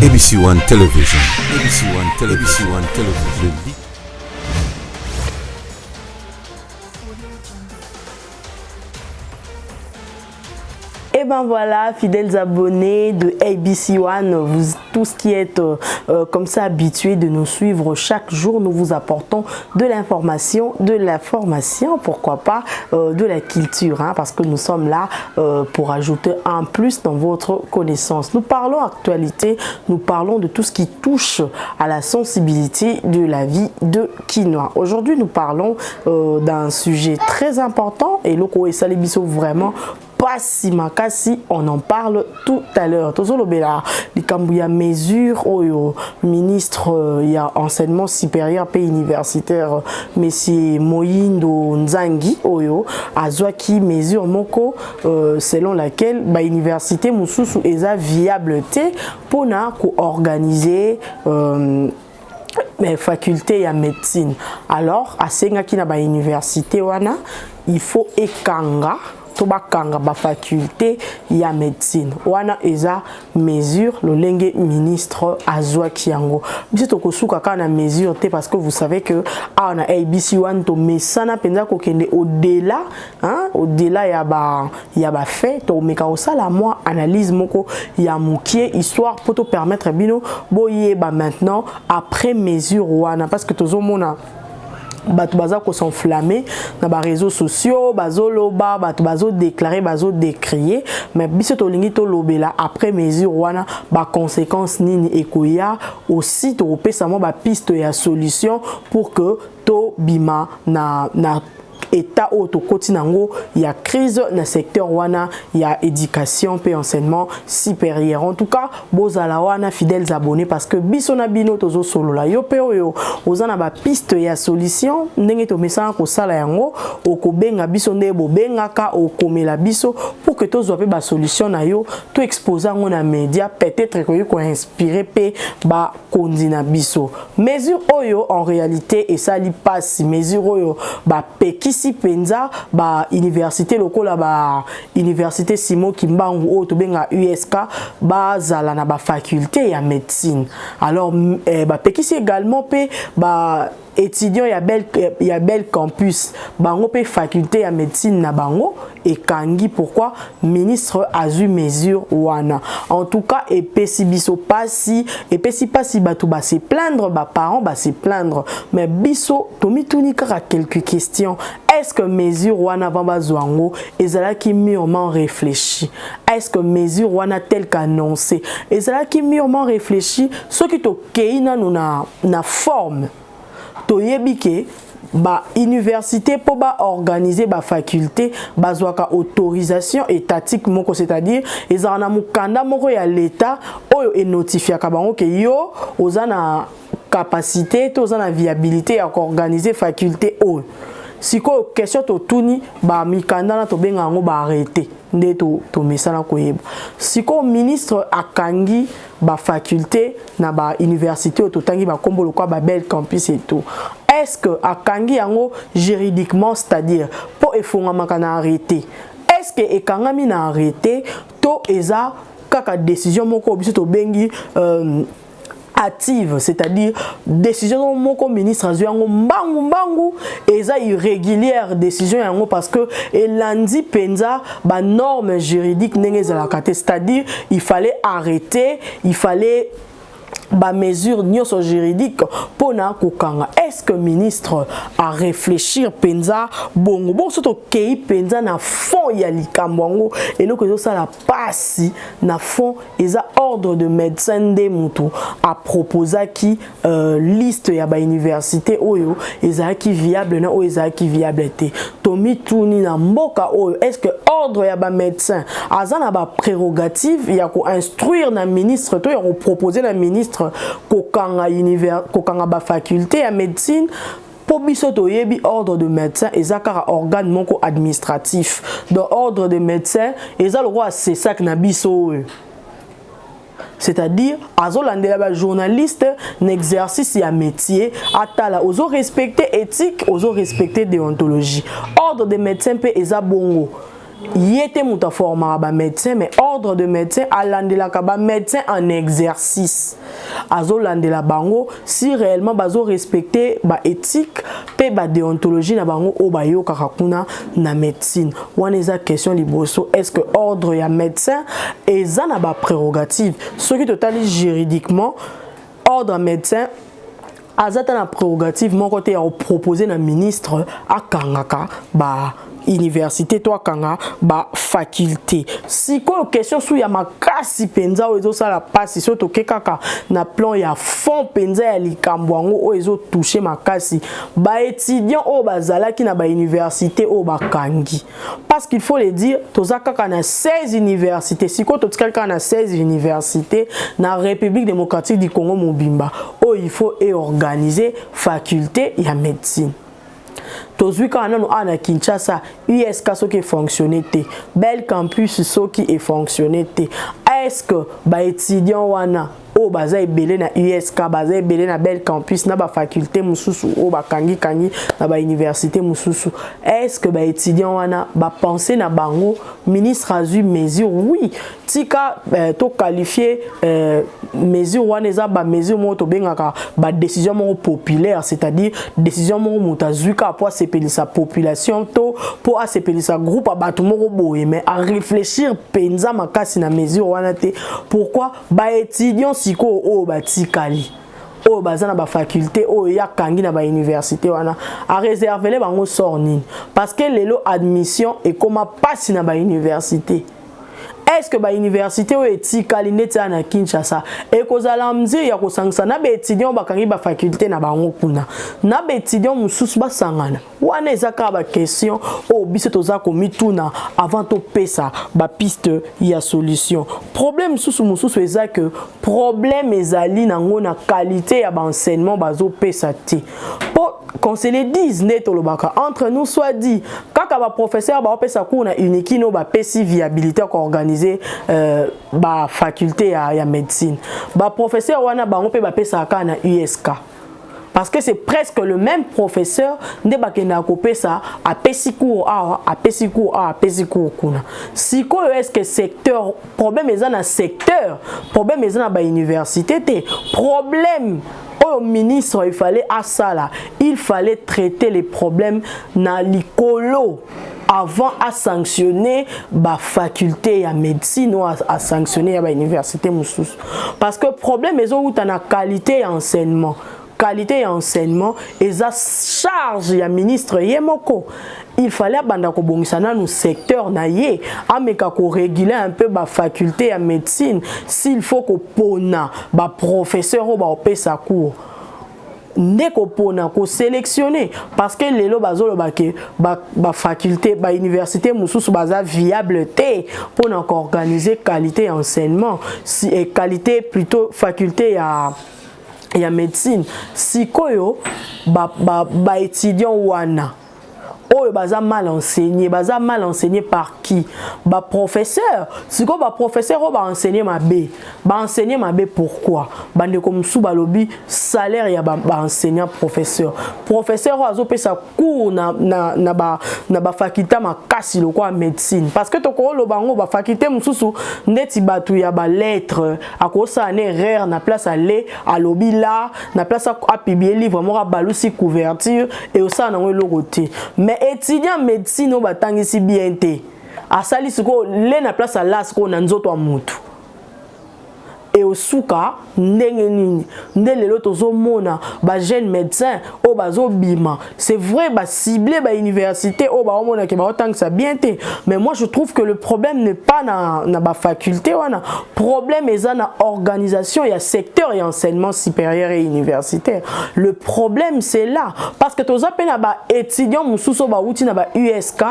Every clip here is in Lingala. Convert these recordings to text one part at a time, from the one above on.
ABC One Television. ABC One Television. ABC One Television. Et ben voilà, fidèles abonnés de ABC One, vous tous qui êtes comme ça habitués de nous suivre chaque jour, nous vous apportons de l'information, de la formation, pourquoi pas de la culture, hein, parce que nous sommes là pour ajouter un plus dans votre connaissance. Nous parlons actualité, nous parlons de tout ce qui touche à la sensibilité de la vie de Kinois. Aujourd'hui, nous parlons d'un sujet très important et Loko et Salibiso vraiment pas si makasi, on en parle tout à l'heure. Tozo lobela, il y a mesure au ministre, il y a enseignement supérieur et universitaire, monsieur Moyindo Nzangi oyo azwaki mesure moko selon laquelle ba université mususu eza viabilité pour na ko organiser faculté ya médecine. Alors à sengaki na ba université wana, il faut ekanga tobakanga ba faculté ya médecine wana eza mesure lolenge ministre azwaki yango biso tokosuka ka na mesure te parce que vous savez que on a ABC One to mesana penza ko kende au-delà, hein, au-delà ya ba fait to meka osala moi analyse moko ya mukie histoire pour te permettre bino boye ba maintenant après mesure wana parce que tozomona bato baza ko s'enflammer na ba réseaux sociaux bazo loba bato bazo déclarer bazo décrier mais biso to lingi to lobela après mesure wana ba conséquences nini ekoya aussi to pesa mo ba piste ya solution pour que to bima na état auto nango ya crise na secteur wana ya éducation et enseignement supérieur. En tout cas bozala wana fidèles abonnés parce que biso na bino tozo solo la yo pe oyo ozana ba piste ya solution ndenge to mesana ko sala yango okobenga biso nde bobengaka okomela biso pour que tozo pe ba solution na yo to exposer ngo na média peut-être ko inspirer pe ba kondina biso mesure oyo en réalité et ça li passe mesure oyo ba pekisi penza ba université lokola ba université Simo Kimbangu o to benga USK ba zala na ba faculté ya médecine. Alors ba pekisi également pe ba étudiants ya bel campus bango pe faculté ya médecine na bango et kangi pourquoi ministre a eu mesure wana. En tout cas et pesi biso pasi et pesi pasi bato ba se plaindre ba parents ba se plaindre mais biso tomi tunika quelques questions. Est-ce que mesure wana bamba zwango ezalaki mûrement réfléchi? Est-ce que mesure wana tel qu'annoncé ezalaki mûrement réfléchi? Ce qui to keina na forme toyebike ba université pour ba organiser ba faculté bazwaka autorisation étatique moko c'est-à-dire ezana mukanda moko ya l'état oyo e notifia ka bango ke yo ozana capacité to ozana viabilité ya organiser faculté oyo siko question to tuni ba mikanda na to benga ngo ba arrêter nde to mesana koyeba siko ministre akangi ba faculté na ba université to tangi ba kombolo kwa ba bel campus et tout. Est-ce que akangi yango juridiquement c'est-à-dire pour efongama na arrêter est-ce que ekangami na arrêter to eza kaka décision moko biso to bengi active, c'est-à-dire décision moko ministre azuango mbangu eza irrégulière décision yango parce que elandi penza ba norme juridique ndenge za la c'est-à-dire il fallait arrêter, il fallait ba mesure nyoso juridique pona kokanga. Est-ce que ministre a réfléchir penza bongo bon soto kei penza na fond ya likambwango et loko zo sala pasi na fond eza ordre de médecin de mutu a proposa ki liste ya ba université oyo eza ki viable na oyo eza ki viabilité tomi tuni na mboka oyo. Est-ce que ordre ya ba médecin azana ba prérogative ya ko instruire na ministre to ya ko proposer na ministre kokanga ba faculté ya médecine pour biso toyebi ordre de médecin ezakara organe moko administratif dans ordre de médecin eza le roi c'est ça que na biso c'est-à-dire azolandela ba journaliste n'exercice ya métier atala ozo respecter éthique ozo respecter déontologie ordre de médecin pe eza bongo yete muta forma ba médecin mais ordre de médecin alandela ka ba médecin en exercice azo landela bango si réellement bazo respecter ba éthique pe ba déontologie na bango o ba yo kakuna na médecine wana eza question liboso est-ce que ordre ya médecin eza na ba prérogative ce qui totali juridiquement ordre médecin azata na prérogative mon côté à proposer na ministre a kangaka ba université to kanga ba faculté si ko question sou ya makasi penza o ezo sala passe so to kekaka na plan ya fond penza ya likambwango o ezo toucher makasi ba étudiant o bazala ki na ba université o ba kangi parce qu'il faut le dire toza kaka na 16 universités si ko to kaka na 16 universités na République démocratique du Congo mobimba o il faut organiser faculté ya médecine. Tozui kana no ana Kinshasa USK so qui fonctionné té bel campus so qui est fonctionné té est-ce que ba étudiant wana o baza ebele na USK baza ebele na bel campus na ba faculté mususu o ba kangi na ba université mususu est-ce que ba étudiant wana ba penser na bango ministre a eu mesure oui tika to qualifier mesure wana eza ba mesure mo to bengaka ba décision mo populaire c'est-à-dire décision mo mutazuka pour s'appeler sa population to pour s'appeler sa groupe a bato mo boye mais à réfléchir penza makasi na mesure wana te pourquoi ba étudiant siko o batikali o bazana ba faculté o ya kangi na ba université wana a réserver les bango sort nini parce que lelo admission et comment passe na ba université. Est-ce que ba université o etikali neti na Kinshasa e kozala mzi ya kosangisa na ba étudiant bakangi ba faculté na bango kuna na ba étudiant mususu basangana wana ezaka ba question o biso toza komituna avant to pesa ba piste ya solution problème mususu eza que problème ezali nango na qualité ya ba enseignement bazo pesa te qu'on se le dise net entre nous soit dit kaka ba professeur ba pesa cours na unikino ba pesi viabilité ko organiser ba faculté ya médecine ba professeur wana bango pe ba pesa ka na USK parce que c'est presque le même professeur nde bakenda ko pesa a pesi cours kuna siko est-ce que secteur problème eza na secteur problème eza na ba université te problème au ministre il fallait traiter les problèmes na likolo avant à sanctionner la faculté ya médecine ou à sanctionner la université mususu parce que problème est où tu na qualité d'enseignement et ça charge ya ministre yemoko il fallait banda ko bongisana no secteur na ye ameka ko réguler un peu ba faculté ya médecine s'il faut ko pona ba professeur ou ba opesa cours ndeko pona ko sélectionner parce que lelo bazolo ba ke ba faculté ba université mususu baza viable té pour encore organiser qualité enseignement si et qualité plutôt faculté ya médecine sikoyo ba étudiant wana oh baza mal enseigné par qui ba professeur siko ba professeur o ba enseigner mabe pourquoi bande comme sous balobi salaire ya ba enseignant professeur azo pesa cours na ba faculté makasi lo kwa médecine parce que to ko lo bango ba faculté mususu ndeti batu ya ba lettres akosa ne erreur na place aller à lobby là na place à publier livre mo ba balusi couverture et au ça na lo côté mais étudiant médecine au batangisi bien té asali siko le na place à las ko na nzoto a mutu et au souka ndenge nini ndelelo tozo mona ba jeune médecin o bazo bima c'est vrai ba cibler ba université o ba mona ke ba otangisa bien té mais moi je trouve que le problème n'est pas na ba faculté wana problème est na organisation il y a secteur et enseignement supérieur et universitaire le problème c'est là parce que tozo pena ba étudiant mususu ba uti na ba USK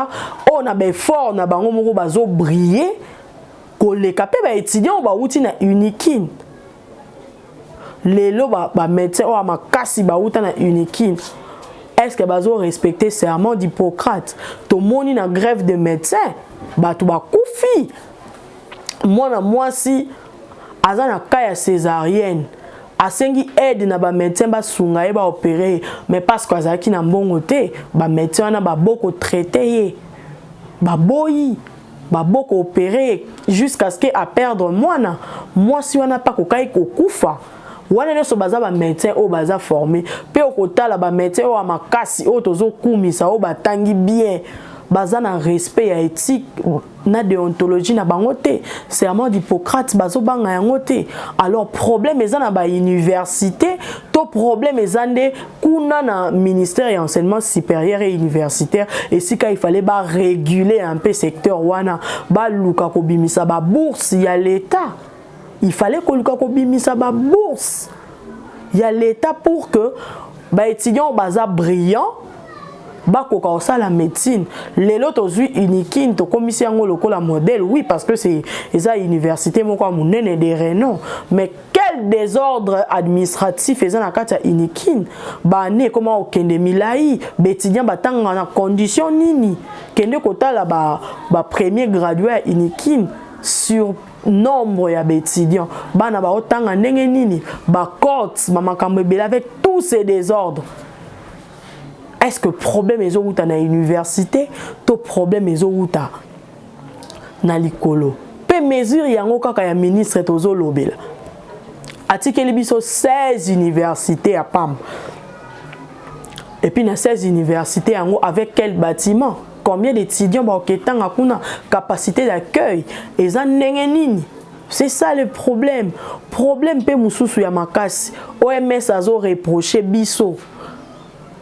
o na ba effort na bango moko bazo briller les capés ba étudiants ba outi na unikin lelo ba médecin o makasi ba outa na unikin est-ce que bazo respecter serment d'Hippocrate to moni na grève de médecins ba to ba kufi moi si azana kaya césarienne asengi aide na ba médecin ba sunga ba opérer mais parce que azaki na mbongo te ba médecin na ba boko traiter ba boyi baboko opérer jusqu'à ce que a perdre mwana mwasi wana pa kokai kokufa wana nyonso baza ba médecin o baza formé pe okotala ba médecin o makasi o tozo kumisa o batangi bien baza na respect ya éthique na déontologie na bango te serment d'Hippocrate bazo banga yango te alors problème eza na ba université to problème eza nde kuna na ministère ya enseignement supérieur et universitaire et si il fallait ba réguler un peu secteur wana ba luka ko bimisa ba bourse ya l'état il fallait ko luka ko bimisa ba bourse ya l'état pour que ba étudiants baza brillants bakoka osa la médecine lelo tozui unikin to komisi yango lokola modèle oui parce que c'est eza université moko munene de renom mais quel désordre administratif eza na kati ya unikin bane comment okende milai bétidian batanga na condition nini kende kotala ba premier gradué ya unikin sur nombre ya bétidian bana ba otanga ndenge nini ba cote ba makambo ebele avec tous ces désordres. Est-ce que problème est où na université, to problème est où na likolo. Pe mesure yango kaka ya ministre tozo lobela. Article biso 16 universités à PAM. Et puis na 16 universités yango avec quel bâtiment? Combien d'étudiants ba oketanga kuna capacité d'accueil eza ndenge nini? C'est ça le problème. Problème pe mususu ya makasi. OMS azo reprocher biso.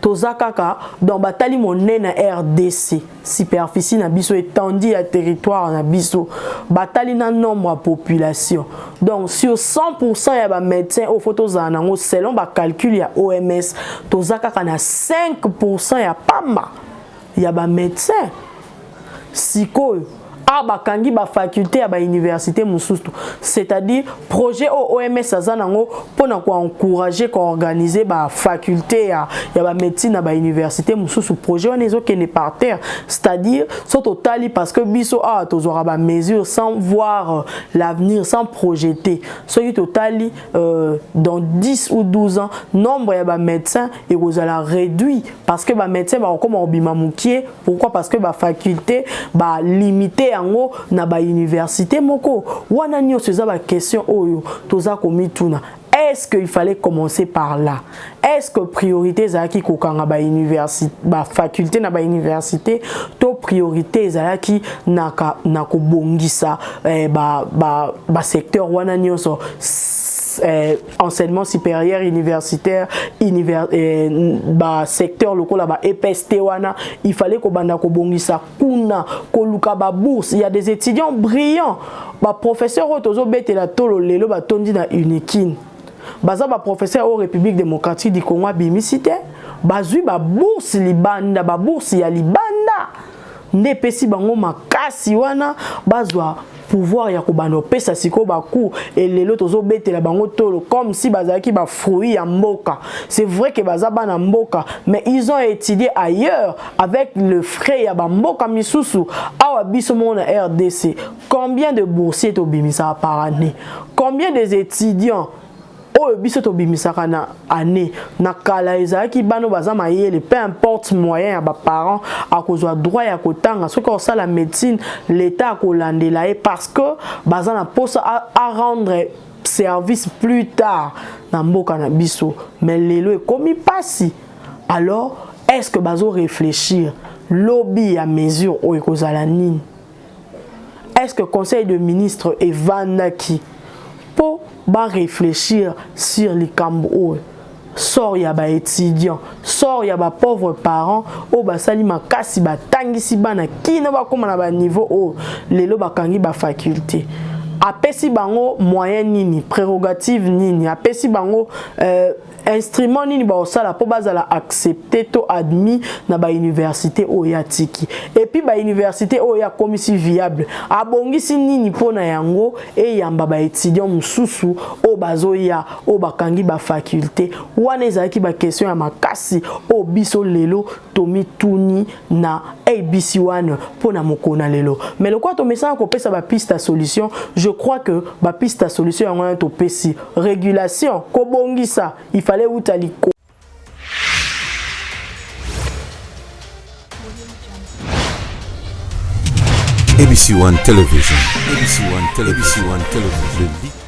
Tozakaka dans batali monnaie na RDC superficie na biso étendue à territoire na biso batali na nombre de population donc sur 100% ya ba médecins au photos anango selon ba calcul ya OMS tozakaka na 5% ya pamba ya ba médecins sikoyo bakangi ba faculté ya ba université mususu c'est-à-dire projet au OMS azanango pona ko encourager ko organiser ba faculté ya ba médecine na ba université mususu projet on ezo kene par terre c'est-à-dire so totali parce que biso tozora ba mesure sans voir l'avenir sans projeter so totali dans 10 ou 12 ans nombre ya ba médecins et vous allez réduit parce que ba médecins ba comme obima mukie pourquoi parce que ba faculté ba limité na ba université moko wana nyonso eza ba question oyo toza komituna est-ce qu'il fallait commencer par là est-ce que priorité ezalaki kokanga ba université ba faculté na ba université to priorité ezalaki na kobongisa ba secteur wana nyonso enseignement supérieur universitaire secteur lokola ba EPST wana il fallait ko banda ko bongisa kuna ko luka ba bourse il y a des étudiants brillants ba professeur otozo betela tolo lelo ba tondi na unikin baza ba professeur au République démocratique du Congo bimisité bazui ba bourse libanda ba bourse ya libanda nde pesi bango makasi wana bazwa pouvoir ya kobano pesa siko baku et lelo tozo betela bango tolo comme si bazaki ba fruit ya mboka c'est vrai que bazaba na mboka mais ils ont étudié ailleurs avec le frais ya ba mboka misusu awa biso mona RDC combien de boursiers to bimisa par année combien des étudiants oyo biso to bimisaka na année na kala ezaki bano baza mayele peu importe moyen ya ba parents akozwa droit ya kotanga soki osala médecine l'état akolandela et parce que baza na posa à rendre service plus tard na mboka na biso mais lelo ekomi pasi alors est-ce que bazo réfléchir lobby à mesure oyo kozala nini est-ce que conseil de ministre evandaki pour réfléchir sur les cambo sort ya ba étudiant sort ya ba pauvres parents o ba sali makasi ba tangisi bana kino ba koma na ba niveau o lelo bakangi ba faculté apesi bango moyen nini prérogative nini apesi bango instrument nini ba osala po bazala accepter to admis na ba université oya tiki et puis ba université oya komisi viable abongisi nini pona yango e yamba ba étudiant mususu o bazoya o bakangi ba faculté wana ezaki ba question ya makasi o biso lelo tomi tuni na ABC wana pona mokona lelo mais le quoi to message ko pesa ba piste à solution je crois que ba piste à solution yango to pesi régulation ko bongisa il fallait utaliko ABC One Television. ABC One Television.